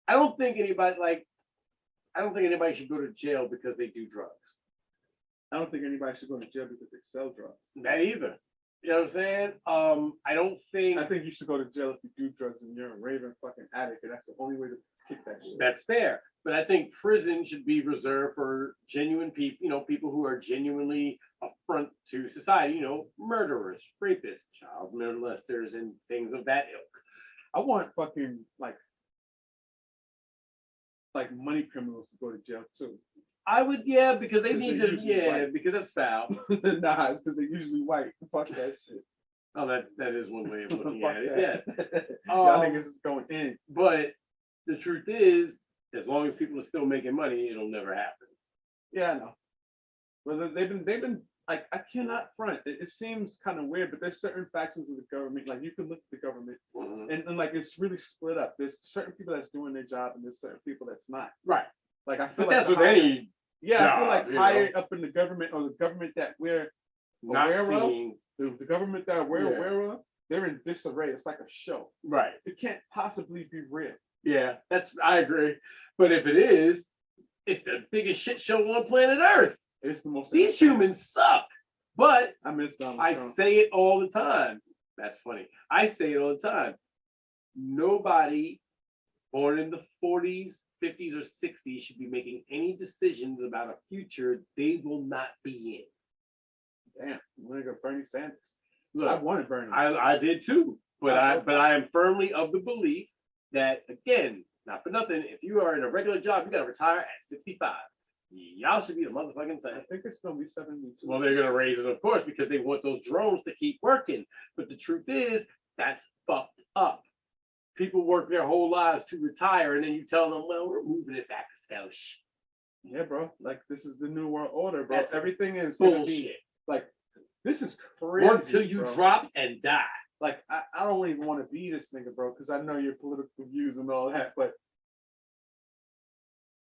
I don't think anybody should go to jail because they do drugs. I don't think anybody should go to jail because they sell drugs. That either. You know what I'm saying? I don't think. I think you should go to jail if you do drugs and you're a raving fucking addict, and that's the only way to kick that shit. That's fair, but I think prison should be reserved for genuine people, you know, people who are genuinely affront to society, you know, murderers, rapists, child molesters, and things of that ilk. I want fucking like money criminals to go to jail too. I would, yeah, because they 'Cause need they're to, usually yeah, white. because that's foul. Nah, it's because they're usually white. Fuck that shit. Oh, that is one way of looking Fuck at it, that. yes. Y'all niggas is going in. But the truth is, as long as people are still making money, it'll never happen. Yeah, I know. Well, they've been like, I cannot front. It seems kind of weird, but there's certain factions of the government. Like you can look at the government, and like it's really split up. There's certain people that's doing their job, and there's certain people that's not. Right. Like I feel But like that's with any yeah, job, I feel like you know. higher up in the government or the government that we're not aware of, seeing. the government that we're Yeah. aware of, they're in disarray. It's like a show. Right. It can't possibly be real. Yeah, I agree. But if it is, it's the biggest shit show on planet Earth. It's the most. These humans suck. But I miss Donald I Trump. say it all the time. That's funny. I say it all the time. Nobody born in the 40s, 50s, or 60s should be making any decisions about a future they will not be in. Damn, I'm gonna go Bernie Sanders. Look, I wanted Bernie. I did too, but I am firmly of the belief that, again, not for nothing, if you are in a regular job, you gotta retire at 65. Y'all should be the motherfucking same. I think it's gonna be 72. Well, they're gonna raise it, of course, because they want those drones to keep working. But the truth is, that's fucked up. People work their whole lives to retire, and then you tell them, well, we're moving it back to sell shit. Yeah, bro. Like this is the new world order, bro. That's Everything is gonna be bullshit. like this is crazy. Work till you bro. drop and die. Like I don't even want to be this nigga, bro, because I know your political views and all that, but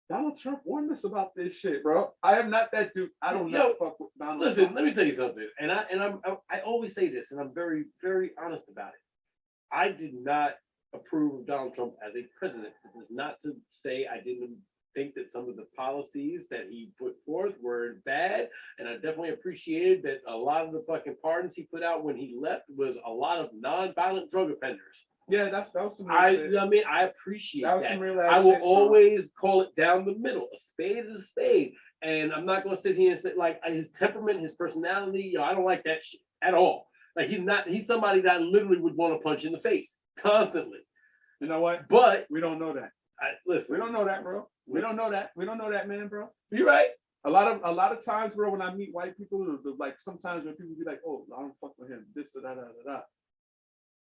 Donald Trump warned us about this shit, bro. I am not that dude. I don't know fuck with Donald Listen, Trump. let me tell you something, and I always say this, and I'm very, very honest about it. I did not approve of Donald Trump as a president. It was not to say I didn't think that some of the policies that he put forth were bad, and I definitely appreciated that a lot of the fucking pardons he put out when he left was a lot of non-violent drug offenders. Yeah, that was some real shit. I mean, I appreciate That was that. some real I ass will shit, bro. always call it down the middle. A spade is a spade. And I'm not going to sit here and say, like, his temperament, his personality, I don't like that shit at all. Like, he's somebody that I literally would want to punch in the face constantly. You know what? But We don't know that. listen, We don't know that, bro. We don't know that. We don't know that, man, bro. you're right. A lot of times, bro, when I meet white people, like sometimes when people be like, "Oh, I don't fuck with him," this or that.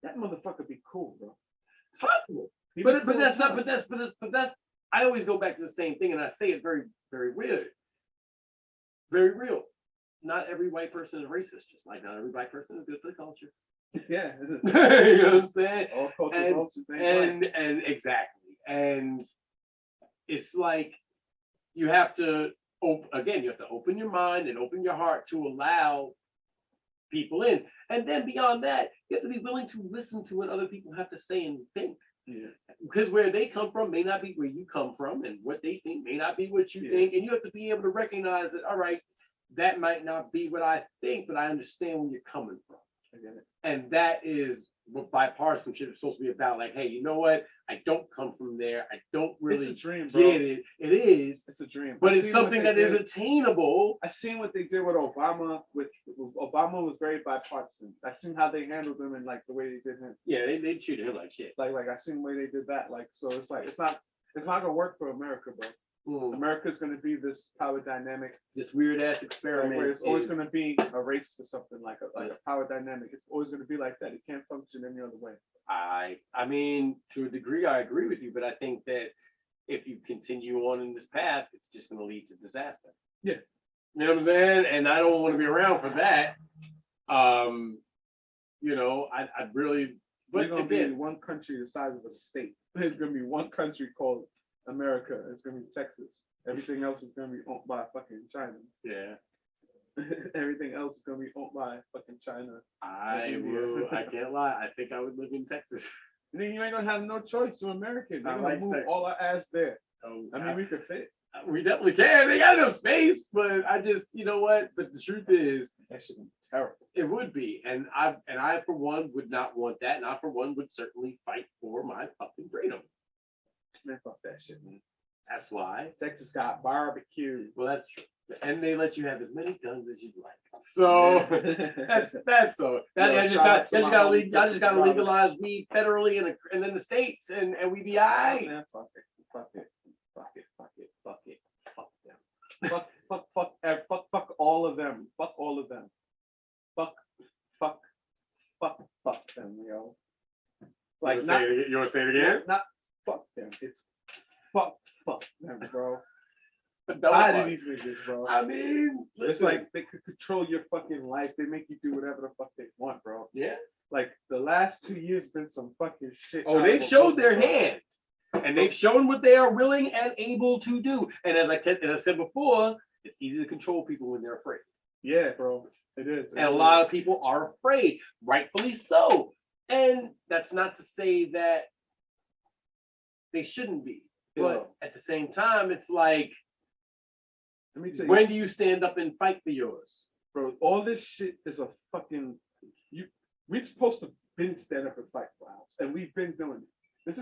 That motherfucker be cool, bro. It's possible. He be But cool that's as not, hell. but that's, I always go back to the same thing, and I say it very, very weird. Very real. Not every white person is racist, just like not every black person is good for the culture. Yeah. You know what I'm saying? All culture And- vultures ain't right. And exactly. And it's like you have to you have to open your mind and open your heart to allow people in. And then beyond that, you have to be willing to listen to what other people have to say and think. Yeah. Because where they come from may not be where you come from, and what they think may not be what you think, and you have to be able to recognize that, all right, that might not be what I think, but I understand where you're coming from. I get it. And that is what bipartisanship is supposed to be about. Like, hey, you know what? I don't come from there. I don't really It's a dream, bro. get it. It is. It's a dream. But it's something that is attainable. I seen what they did with Obama. With Obama was very bipartisan. I seen how they handled him and like the way they did him. Yeah, they treated him like shit. Like I seen the way they did that. Like so, it's like it's not gonna work for America, bro. America's gonna be this power dynamic, this weird ass experiment. Where it's always gonna be a race for something like a power dynamic. It's always gonna be like that. It can't function any other way. I mean, to a degree, I agree with you, but I think that if you continue on in this path, it's just going to lead to disaster. Yeah. You know what I'm saying? And I don't want to be around for that. You know, I really, but there's going to be one country the size of a state. There's going to be one country called America. It's going to be Texas. Everything else is going to be owned by fucking China. Yeah. Everything else is going to be owned by fucking China. I can't lie. I think I would live in Texas. And then you ain't gonna have no choice. We're Americans. We're gonna like move Texas. all our ass there. Oh, I mean, we could fit. We definitely can. They got enough space, but I just, you know what? But the truth is, That should be terrible. it would be, and I for one would not want that, and I for one would certainly fight for my fucking freedom. Man, fuck that shit, man. That's why. Texas got barbecue. Well, that's true. And they let you have as many guns as you'd like. So that's so. I just gotta legalize weed federally and in the states, and we be all right. Man, fuck it. Fuck them. Fuck all of them. Fuck all of them. Fuck them, yo. Like You want to say it again? Not fuck them. It's fuck them, bro. I'm tired of these niggas, bro. I mean, it's like they could control your fucking life. They make you do whatever the fuck they want, bro. Yeah. Like the last 2 years been some fucking shit. Oh, they've showed their hand, and they've shown what they are willing and able to do. And as I said before, it's easy to control people when they're afraid. Yeah, bro. It is. And a lot of people are afraid, rightfully so. And that's not to say that they shouldn't be. But at the same time, it's like, let me tell you, when do you stand up and fight for yours? Bro, all this shit is a fucking we're supposed to been stand up and fight for ours. And we've been doing it. This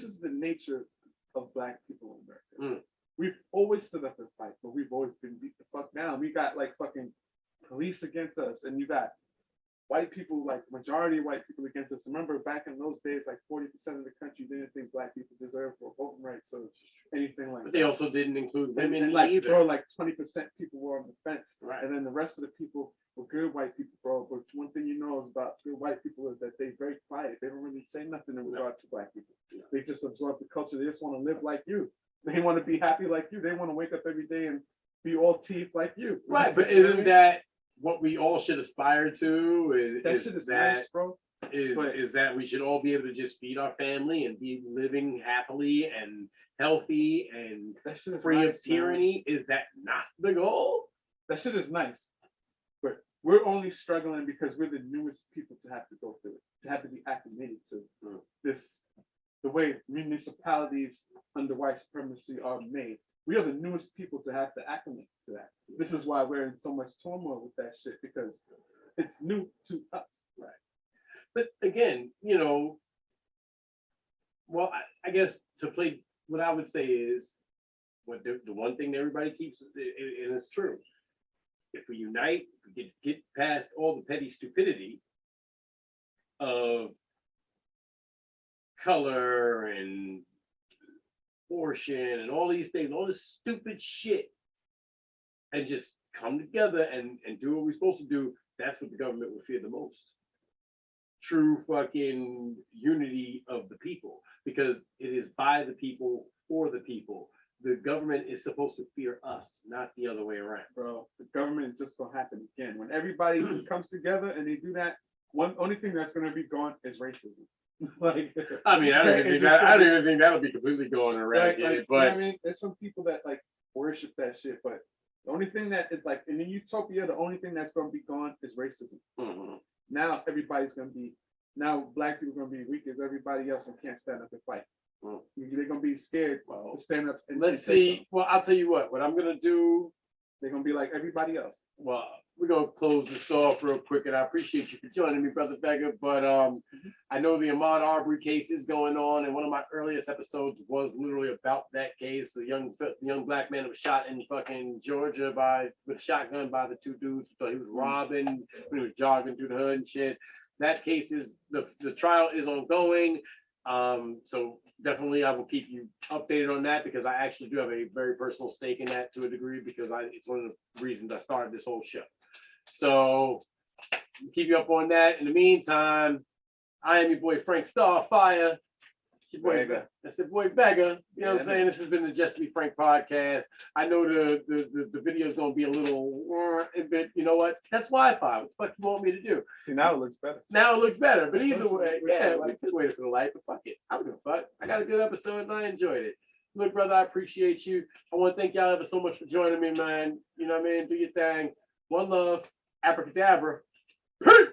is the nature of Black people in America. We've always stood up and fight, but we've always been beat the fuck down. We got like fucking police against us, and you got white people, like majority of white people against us. Remember back in those days, like 40% of the country didn't think Black people deserved for voting rights. So anything like but they also didn't include women and like, either. bro, like 20% people were on the fence. Right. And then the rest of the people were good white people, bro. But one thing you know is about good white people is that they're very quiet. They don't really say nothing in regard to Black people. They just absorb the culture. They just want to live like you. They want to be happy like you. They want to wake up every day and be all teeth like you. Right, but isn't that what we all should aspire to? That shit is nice, bro. Is that we should all be able to just feed our family and be living happily and healthy and free of tyranny? Man. Is that not the goal? That shit is nice. But we're only struggling because we're the newest people to have to go through it, to have to be acclimated to this, the way municipalities under white supremacy are made. We are the newest people to have to acclimate to that. This is why we're in so much turmoil with that shit, because it's new to us. Right. But again, you know, well, I guess to play, what I would say is, what the one thing that everybody keeps, and it's true, if we unite, if we get past all the petty stupidity of color and abortion and all these things, all this stupid shit, and just come together and do what we're supposed to do, that's what the government would fear the most. True fucking unity of the people, because it is by the people, for the people. The government is supposed to fear us, not the other way around. Bro, the government is just gonna happen again. When everybody comes together and they do that, only thing that's gonna be gone is racism. Like, I mean, I don't even think that'll be completely going eradicated. But you know what I mean, there's some people that like worship that shit, but the only thing that is like in the utopia, the only thing that's gonna be gone is racism. Now everybody's gonna be now black people are gonna be weak as everybody else and can't stand up and fight. Mm. They're gonna be scared Well, to stand up and let's say see. something. Well, I'll tell you what I'm gonna do. They're gonna be like everybody else. Well, we're gonna close this off real quick, and I appreciate you for joining me, Brother Vega. But I know the Ahmaud Arbery case is going on, and one of my earliest episodes was literally about that case. The young black man that was shot in fucking Georgia with a shotgun by the two dudes who thought he was robbing when he was jogging through the hood and shit. That case is the trial is ongoing. So definitely I will keep you updated on that, because I actually do have a very personal stake in that to a degree, because it's one of the reasons I started this whole show. So keep you up on that. In the meantime, I am your boy Frank Starfyre. Your boy Vega. That's your boy Vega. You know what I'm saying? This has been the Just to Be Frank podcast. I know the video is gonna be a little bit, you know what? That's Wi-Fi. What the fuck you want me to do? See, now it looks better. Now it looks better, but either way, Wait for yeah, the we light. could wait for the light, but fuck it. I don't give a fuck. I got a good episode and I enjoyed it. Look, brother, I appreciate you. I want to thank y'all ever so much for joining me, man. You know what I mean? Do your thing. One love. Abracadabra. Peace.